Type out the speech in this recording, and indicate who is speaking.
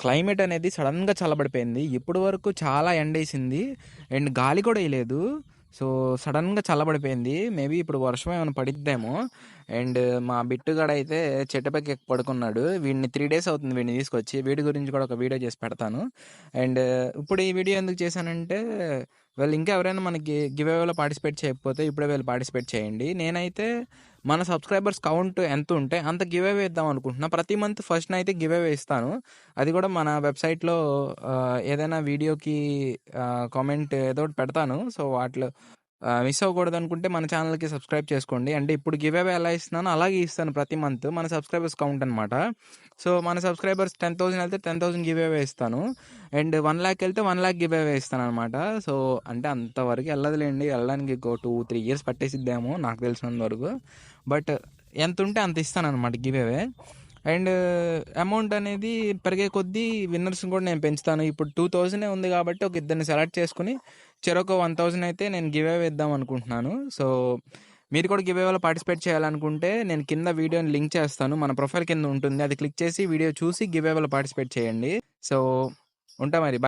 Speaker 1: Climate అనేది సడన్‌గా చల్లబడిపోయింది. ఇప్పటి వరకు చాలా ఎండేసింది. అండ్ గాలి కూడా ఎయలేదు. సో, సడన్‌గా చల్లబడిపోయింది. మేబీ ఇప్పుడు వర్షం ఏమైనా పడిద్దేమో. అండ్ మా బిట్టుగాడైతే చెట్టు పైకి ఎక్కి పడుకున్నాడు. వీడిని 3 డేస్ అవుతుంది వీడిని తీసుకొచ్చి. వీడి గురించి కూడా ఒక వీడియో చేసి పెడతాను. అండ్ ఇప్పుడు ఈ వీడియో ఎందుకు చేశానంటే, ఇంకా ఎవరైనా మనకి గివ్ అవేలో పార్టిసిపేట్ చేయకపోతే ఇప్పుడే వెళ్ళి పార్టిసిపేట్ చేయండి. నేనైతే మన సబ్స్క్రైబర్స్ కౌంట్ ఎంత ఉంటే అంత గివ్ అవే ఇద్దాం అనుకుంటున్నా. ప్రతి మంత్ ఫస్ట్‌నైతే గివ్ అవే ఇస్తాను. అది కూడా మన వెబ్‌సైట్‌లో ఏదైనా వీడియోకి కామెంట్ ఏదో ఒకటి పెడతాను. సో, వాటిలో మిస్ అవ్వకూడదనుకుంటే మన ఛానల్‌కి సబ్స్క్రైబ్ చేసుకోండి. అంటే ఇప్పుడు గివ్ అవే ఎలా ఇస్తున్నానో అలాగే ఇస్తాను ప్రతి మంత్. మన సబ్స్క్రైబర్స్ కౌంట్ అనమాట. సో, మన సబ్స్క్రైబర్స్ 10,000 వెళ్తే 10,000 గివ్ అవే ఇస్తాను. అండ్ 1,00,000 వెళ్తే 1,00,000 గివ్ అవే ఇస్తాననమాట. సో, అంటే అంతవరకు వెళ్ళదులేండి. వెళ్ళడానికి ఇంకో 2, 3 ఇయర్స్ పట్టేసిద్దేమో నాకు తెలిసినంత వరకు. బట్ ఎంతుంటే అంత ఇస్తాననమాట గివ్ అవే. అండ్ అమౌంట్ అనేది పెరిగే కొద్దీ విన్నర్స్‌ని కూడా నేను పెంచుతాను. ఇప్పుడు 2,000 ఉంది కాబట్టి ఒక ఇద్దరిని సెలెక్ట్ చేసుకొని చెరొక 1,000 అయితే నేను గివ్ అవే ఇద్దాం అనుకుంటున్నాను. సో, మీరు కూడా గివ్ అవేలో పార్టిసిపేట్ చేయాలనుకుంటే నేను కింద వీడియోని లింక్ చేస్తాను. మన ప్రొఫైల్ కింద ఉంటుంది. అది క్లిక్ చేసి వీడియో చూసి గివ్ అవేలో పార్టిసిపేట్ చేయండి. సో, ఉంటా మరి.